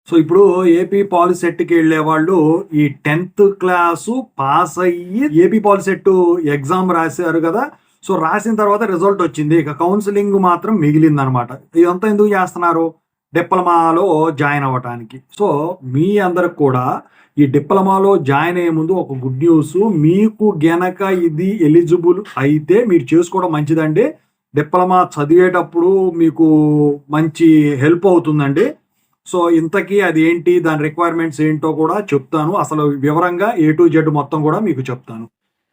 So ఇప్పుడు AP పాలిసెట్‌కి వెళ్ళే వాళ్ళు ఈ 10థ్ క్లాసు పాస్ అయ్యి ఏపీ పాలిసెట్ ఎగ్జామ్ రాసారు కదా! సో రాసిన తర్వాత రిజల్ట్ వచ్చింది. ఇక కౌన్సెలింగ్ మాత్రం మిగిలిందనమాట. ఇదంతా ఎందుకు చేస్తున్నారు? డిప్లొమాలో జాయిన్ అవ్వటానికి. సో మీ అందరికి కూడా ఈ డిప్లొమాలో జాయిన్ అయ్యే ముందు ఒక గుడ్ న్యూస్. మీకు గనక ఇది ఎలిజిబుల్ అయితే మీరు చేసుకోవడం మంచిదండి. డిప్లొమా చదివేటప్పుడు మీకు మంచి హెల్ప్ అవుతుందండి. సో ఇంతకీ అది ఏంటి? దాని రిక్వైర్మెంట్స్ ఏంటో కూడా చెప్తాను. అసలు వివరంగా ఏ టు జెడ్ మొత్తం కూడా మీకు చెప్తాను.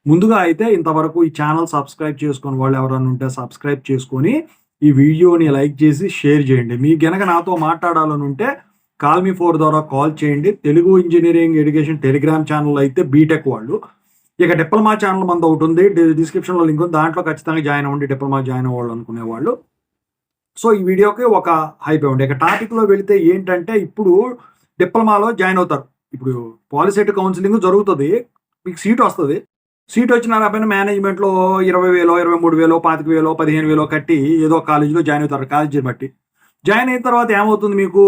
ముందుగా అయితే ఇంతవరకు ఈ ఛానల్ సబ్స్క్రైబ్ చేసుకొని వాళ్ళు ఎవరైనా ఉంటే సబ్స్క్రైబ్ చేసుకొని ఈ వీడియోని లైక్ చేసి షేర్ చేయండి. మీకు గనక నాతో మాట్లాడాలని ఉంటే కాల్ మీ 4 ద్వారా కాల్ చేయండి. Telugu engineering education Telegram channel అయితే బీటెక్ వాళ్ళు. ఇక డిప్లొమా ఛానల్ మనది ఒకటి ఉంది. డిస్క్రిప్షన్‌లో లింక్ ఉంది. దాంట్లో ఖచ్చితంగా జాయిన్ అవ్వండి డిప్లొమా జాయిన్ అవ్వాలి అనుకునేవాళ్ళు. సో ఈ వీడియోకి ఒక హైప్ ఇవ్వండి. ఇక టాపిక్‌లో వెళితే ఏంటంటే ఇప్పుడు డిప్లొమాలో జాయిన్ అవుతారు. ఇప్పుడు పాలిసెట్ కౌన్సెలింగ్ జరుగుతది. మీకు సీట్ వస్తది. సీట్ వచ్చినా రాకపోయినా మేనేజ్మెంట్‌లో 20,000, 23,000, 25,000, 15,000 కట్టి ఏదో ఒక కాలేజీలో జాయిన్ అవుతారు కాలేజీని బట్టి. జాయిన్ అయిన తర్వాత ఏమవుతుంది మీకు?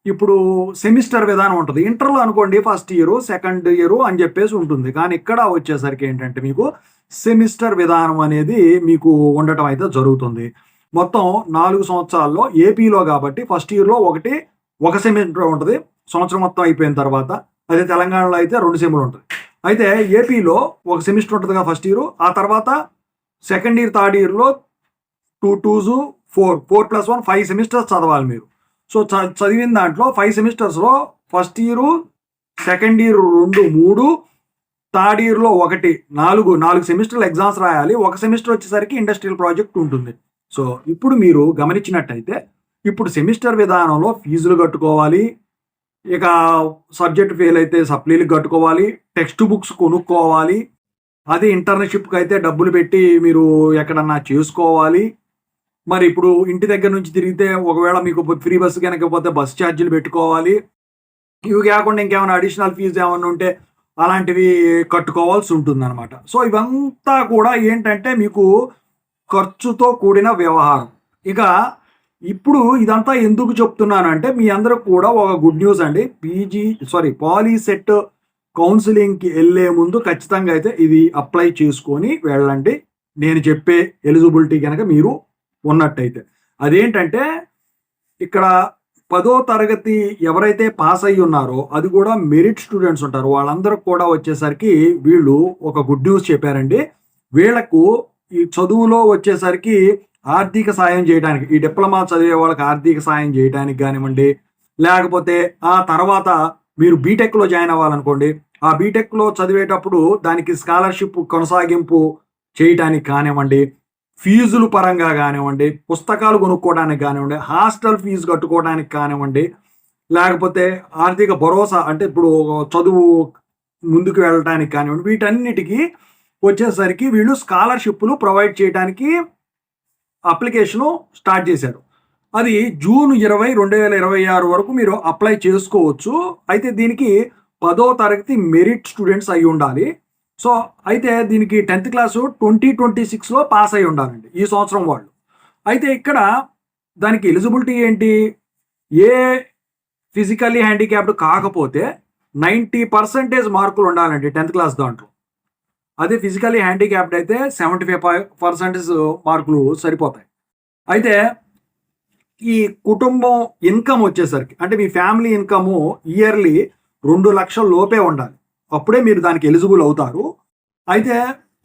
ఇప్పుడు సెమిస్టర్ విధానం ఉంటది. ఇంటర్‌లో అనుకోండి ఫస్ట్ ఇయరు, సెకండ్ ఇయరు అని చెప్పేసి ఉంటుంది. కానీ ఇక్కడ వచ్చేసరికి ఏంటంటే మీకు సెమిస్టర్ విధానం అనేది మీకు ఉండటం అయితే జరుగుతుంది. మొత్తం 4 సంవత్సరాల్లో ఏపీలో కాబట్టి ఫస్ట్ ఇయర్‌లో ఒక సెమిస్టర్ ఉంటది. సంవత్సరం మొత్తం అయిపోయిన తర్వాత. అదే తెలంగాణలో అయితే 2 సెమ్‌లు ఉంటది. అయితే ఏపీలో ఒక సెమిస్టర్ ఉంటదిగా ఫస్ట్ ఇయరు. ఆ తర్వాత సెకండ్ ఇయర్, థర్డ్ ఇయర్‌లో 2 2సు 4, 4+1 5 సెమిస్టర్స్ చదవాలి మీరు. సో చదివిన దాంట్లో 5 సెమిస్టర్స్‌లో first year, second year 2, 3, third ఇయర్‌లో 1, 4 సెమిస్టర్‌లు ఎగ్జామ్స్ రాయాలి. ఒక సెమిస్టర్ వచ్చేసరికి ఇండస్ట్రియల్ ప్రాజెక్ట్ ఉంటుంది. సో ఇప్పుడు మీరు గమనించినట్టయితే ఇప్పుడు సెమిస్టర్ విధానంలో ఫీజులు కట్టుకోవాలి. ఇక సబ్జెక్ట్ ఫెయిల్ అయితే సప్లీలు కట్టుకోవాలి. టెక్స్ట్ బుక్స్ కొనుక్కోవాలి. అదే ఇంటర్న్‌షిప్‌కి అయితే డబ్బులు పెట్టి మీరు ఎక్కడన్నా చేసుకోవాలి. మరి ఇప్పుడు ఇంటి దగ్గర నుంచి తిరిగితే ఒకవేళ మీకు ఫ్రీ బస్సు గనక పోతే బస్ ఛార్జీలు పెట్టుకోవాలి. ఇవి కాకుండా ఇంకేమైనా అడిషనల్ ఫీజు ఏమన్నా ఉంటే అలాంటివి కట్టుకోవాల్సి ఉంటుందన్నమాట. సో ఇవంతా కూడా ఏంటంటే మీకు ఖర్చుతో కూడిన వ్యవహారం. ఇక ఇప్పుడు ఇదంతా ఎందుకు చెప్తున్నానంటే మీ అందరికి కూడా ఒక గుడ్ న్యూస్ అండి. పాలిసెట్ కౌన్సిలింగ్‌కి ఎళ్ళే ముందు ఖచ్చితంగా అయితే ఇది అప్లై చేసుకొని వెళ్ళండి. నేను చెప్పే ఎలిజిబిలిటీ గనక మీరు ఉన్నట్టయితే. అదేంటంటే ఇక్కడ 10వ తరగతి ఎవరైతే పాస్ అయ్యి ఉన్నారో అది కూడా మెరిట్ స్టూడెంట్స్ ఉంటారు. వాళ్ళందరికి కూడా వచ్చేసరికి వీళ్ళు ఒక గుడ్ న్యూస్ చెప్పారండి. వీళ్ళకు ఈ చదువులో వచ్చేసరికి ఆర్థిక సాయం చేయడానికి, ఈ డిప్లొమా చదివే వాళ్ళకి ఆర్థిక సాయం చేయడానికి గానివ్వండి, లేకపోతే ఆ తర్వాత మీరు బీటెక్‌లో జాయిన్ అవ్వాలనుకోండి. ఆ బీటెక్‌లో చదివేటప్పుడు దానికి స్కాలర్‌షిప్ కొనసాగింపు చేయటానికి కానివ్వండి, ఫీజుల పరంగా గానివ్వండి, పుస్తకాలు కొనుక్కోవడానికి గానివ్వండి, హాస్టల్ ఫీజు కట్టుకోవడానికి కానివ్వండి, లేకపోతే ఆర్థిక భరోసా అంటే ఇప్పుడు చదువు ముందుకు వెళ్ళటానికి కానివ్వండి, వీటన్నిటికి వచ్చేసరికి వీళ్ళు స్కాలర్‌షిప్‌లు ప్రొవైడ్ చేయటానికి అప్లికేషను స్టార్ట్ చేశారు. అది జూన్ 20, 2026 వరకు మీరు అప్లై చేసుకోవచ్చు. అయితే దీనికి 10వ తరగతి మెరిట్ స్టూడెంట్స్ అయ్యి ఉండాలి. సో అయితే దీనికి 10థ్ క్లాసు 2026లో పాస్ అయ్యి ఉండాలండి ఈ సంవత్సరం వాళ్ళు. అయితే ఇక్కడ దానికి ఎలిజిబిలిటీ ఏంటి? ఏ ఫిజికల్లీ హ్యాండిక్యాప్డ్ కాకపోతే 90% మార్కులు ఉండాలండి 10థ్ క్లాస్ దాంట్లో. అదే ఫిజికల్లీ హ్యాండిక్యాప్డ్ అయితే 75% మార్కులు సరిపోతాయి. అయితే ఈ కుటుంబం ఇన్‌కమ్ వచ్చేసరికి అంటే మీ ఫ్యామిలీ ఇన్‌కము ఇయర్‌లీ 2,00,000 లోపే ఉండాలి. అప్పుడే మీరు దానికి ఎలిజిబుల్ అవుతారు. అయితే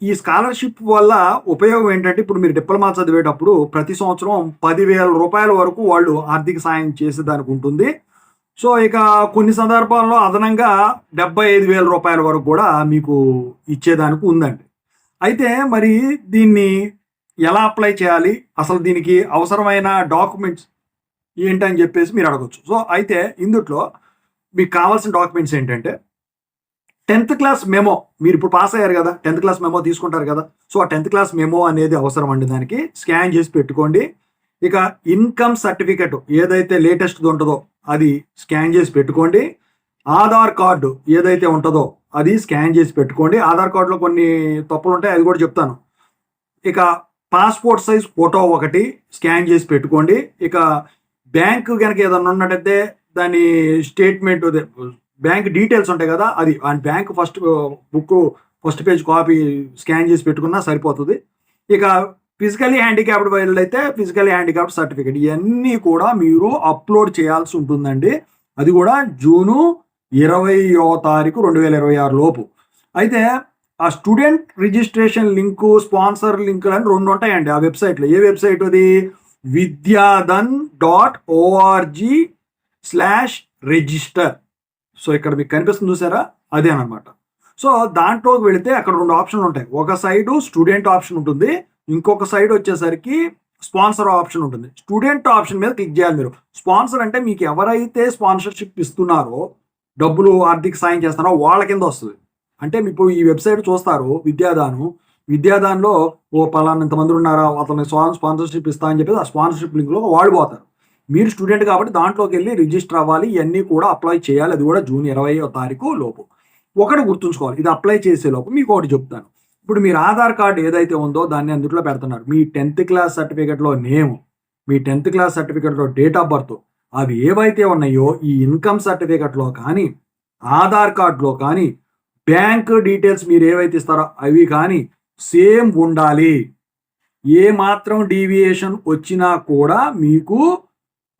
ఈ స్కాలర్‌షిప్ వల్ల ఉపయోగం ఏంటంటే ఇప్పుడు మీరు డిప్లొమా చదివేటప్పుడు ప్రతి సంవత్సరం రూ. 10,000 వరకు వాళ్ళు ఆర్థిక సాయం చేసేదానికి ఉంటుంది. సో ఇక కొన్ని సందర్భాల్లో అదనంగా రూ. 75,000 వరకు కూడా మీకు ఇచ్చేదానికి ఉందండి. అయితే మరి దీన్ని ఎలా అప్లై చేయాలి? అసలు దీనికి అవసరమైన డాక్యుమెంట్స్ ఏంటని చెప్పేసి మీరు అడగొచ్చు. సో అయితే ఇందుట్లో మీకు కావాల్సిన డాక్యుమెంట్స్ ఏంటంటే 10థ్ క్లాస్ మెమో. మీరిప్పుడు పాస్ అయ్యారు కదా! 10థ్ క్లాస్ మెమో తీసుకుంటారు కదా! సో ఆ 10థ్ క్లాస్ మెమో అనేది అవసరం అండి దానికి. స్కాన్ చేసి పెట్టుకోండి. ఇక ఇన్‌కమ్ సర్టిఫికేట్ ఏదైతే లేటెస్ట్‌ది ఉంటదో అది స్కాన్ చేసి పెట్టుకోండి. ఆధార్ కార్డు ఏదైతే ఉంటదో అది స్కాన్ చేసి పెట్టుకోండి. ఆధార్ కార్డులో కొన్ని తప్పులుంటాయి అది కూడా చెప్తాను. ఇక పాస్‌పోర్ట్ సైజ్ ఫోటో ఒకటి స్కాన్ చేసి పెట్టుకోండి. ఇక బ్యాంక్ గనక ఏదన్నా ఉన్నట్టయితే దాని స్టేట్మెంట్ బ్యాంక్ డీటెయిల్స్ ఉంటాయి కదా, అది bank book first page copy scan చేసి పెట్టుకున్నా సరిపోతుంది. ఇక ఫిజికలీ హ్యాండిక్యాప్డ్ వాళ్ళైతే ఫిజికలీ హ్యాండిక్యాప్డ్ సర్టిఫికేట్ ఇవన్నీ కూడా మీరు అప్లోడ్ చేయాల్సి ఉంటుందండి. అది కూడా జూను 20వ తారీఖు 2026 లోపు. అయితే ఆ స్టూడెంట్ రిజిస్ట్రేషన్ లింకు, స్పాన్సర్ లింకులు అని 2 ఉంటాయండి ఆ వెబ్సైట్లో. ఏ వెబ్సైట్ అది? vidyadan.org/register. సో ఇక్కడ మీకు కనిపిస్తుంది చూసారా, అదేనమాట. సో దాంట్లోకి వెళితే అక్కడ 2 ఆప్షన్లు ఉంటాయి. ఒక సైడు స్టూడెంట్ ఆప్షన్ ఉంటుంది, ఇంకొక సైడ్ వచ్చేసరికి స్పాన్సర్ ఆప్షన్ ఉంటుంది. స్టూడెంట్ ఆప్షన్ మీద క్లిక్ చేయాలి మీరు. స్పాన్సర్ అంటే మీకు ఎవరైతే స్పాన్సర్షిప్ ఇస్తున్నారో, డబ్బులు ఆర్థిక సాయం చేస్తున్నారో వాళ్ళ కింద వస్తుంది. అంటే ఇప్పుడు ఈ వెబ్సైట్ చూస్తారు విద్యాదాన్లో పలానా ఇంతమంది ఉన్నారా, అతని స్పాన్సర్షిప్ ఇస్తా అని చెప్పి ఆ స్పాన్సర్షిప్ లింక్లో వాడిపోతారు. మీరు స్టూడెంట్ కాబట్టి దాంట్లోకి వెళ్ళి రిజిస్టర్ అవ్వాలి, ఇవన్నీ కూడా అప్లై చేయాలి. అది కూడా జూన్ 20వ తారీఖు లోపు. ఒకటి గుర్తుంచుకోవాలి, ఇది అప్లై చేసే లోపు మీకు ఒకటి చెప్తాను. ఇప్పుడు మీరు ఆధార్ కార్డు ఏదైతే ఉందో దాన్ని అందులో పెడుతున్నారు. మీ 10th క్లాస్ సర్టిఫికేట్లో నేమ్, మీ 10th క్లాస్ సర్టిఫికేట్లో డేట్ ఆఫ్ బర్త్, అవి ఏవైతే ఉన్నాయో ఈ ఇన్కమ్ సర్టిఫికేట్లో కానీ, ఆధార్ కార్డులో కానీ, బ్యాంక్ డీటెయిల్స్ మీరు ఏవైతే ఇస్తారో అవి కానీ సేమ్ ఉండాలి. ఏ మాత్రం డీవియేషన్ వచ్చినా కూడా మీకు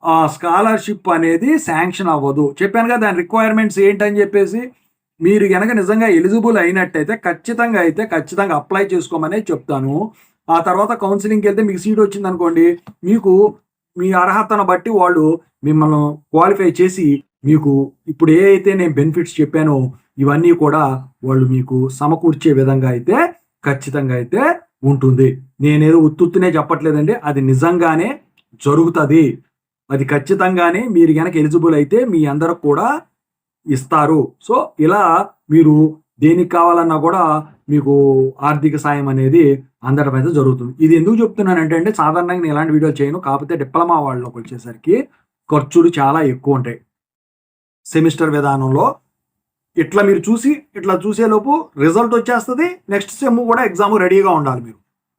ఆ స్కాలర్షిప్ అనేది శాంక్షన్ అవ్వదు. చెప్పాను కదా దాని రిక్వైర్మెంట్స్ ఏంటని చెప్పేసి. మీరు కనుక నిజంగా ఎలిజిబుల్ అయినట్టయితే ఖచ్చితంగా అప్లై చేసుకోమనే చెప్తాను. ఆ తర్వాత కౌన్సిలింగ్కి వెళ్తే మీకు సీట్ వచ్చింది అనుకోండి, మీకు మీ అర్హతను బట్టి వాళ్ళు మిమ్మల్ని క్వాలిఫై చేసి మీకు ఇప్పుడు ఏ అయితే నేను బెనిఫిట్స్ చెప్పానో ఇవన్నీ కూడా వాళ్ళు మీకు సమకూర్చే విధంగా అయితే ఖచ్చితంగా అయితే ఉంటుంది. నేనేదో ఉత్తునే చెప్పట్లేదండి, అది నిజంగానే జరుగుతుంది. అది ఖచ్చితంగానే మీరు కనుక ఎలిజిబుల్ అయితే మీ అందరికి కూడా ఇస్తారు. సో ఇలా మీరు దేనికి కావాలన్నా కూడా మీకు ఆర్థిక సాయం అనేది అందడం అయితే జరుగుతుంది. ఇది ఎందుకు చెప్తున్నానంటే అండి, సాధారణంగా నేను ఎలాంటి వీడియో చేయను, కాకపోతే డిప్లొమా వాళ్ళకి వచ్చేసరికి ఖర్చులు చాలా ఎక్కువ ఉంటాయి. సెమిస్టర్ విధానంలో ఇట్లా మీరు ఇట్లా చూసేలోపు రిజల్ట్ వచ్చేస్తుంది. నెక్స్ట్ సెమ్ కూడా ఎగ్జామ్ రెడీగా ఉండాలి మీరు.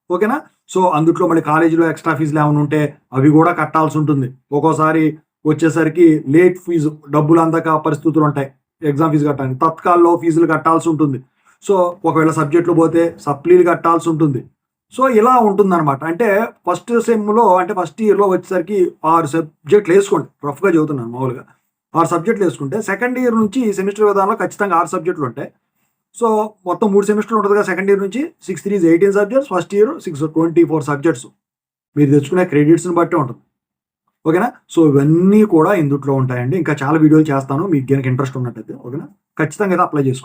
ఓకేనా? సో అందుట్లో మళ్ళీ కాలేజీలో ఎక్స్ట్రా ఫీజులు ఏమైనా ఉంటే అవి కూడా కట్టాల్సి ఉంటుంది. ఒక్కోసారి వచ్చేసరికి లేట్ ఫీజు, డబ్బులు అందక పరిస్థితులు ఉంటాయి ఎగ్జామ్ ఫీజు కట్టడానికి. తత్కాల్లో ఫీజులు కట్టాల్సి ఉంటుంది. సో ఒకవేళ సబ్జెక్టులు పోతే సప్లీలు కట్టాల్సి ఉంటుంది. సో ఇలా ఉంటుందన్నమాట. అంటే ఫస్ట్ సెమ్లో అంటే ఫస్ట్ ఇయర్లో వచ్చేసరికి 6 సబ్జెక్టులు వేసుకోండి, రఫ్గా చదువుతున్నాను మామూలుగా. 6 సబ్జెక్టులు వేసుకుంటే సెకండ్ ఇయర్ నుంచి సెమిస్టర్ విధానంలో ఖచ్చితంగా 6 సబ్జెక్టులు ఉంటాయి. సో మొత్తం 3 సెమిస్టర్లు ఉంటుంది కదా సెకండ్ ఇయర్ నుంచి. 6 3 18 సబ్జెక్ట్స్, ఫస్ట్ ఇయర్ 6 24 సబ్జెక్ట్స్. మీరు తెచ్చుకునే క్రెడిట్స్ని బట్టి ఉంటుంది. ఓకేనా? సో ఇవన్నీ కూడా ఇందుట్లో ఉంటాయండి. ఇంకా చాలా వీడియోలు చేస్తాను మీకు కనుక ఇంట్రెస్ట్ ఉన్నట్టయితే. ఓకేనా? ఖచ్చితంగా అయితే అప్లై చేసుకోండి.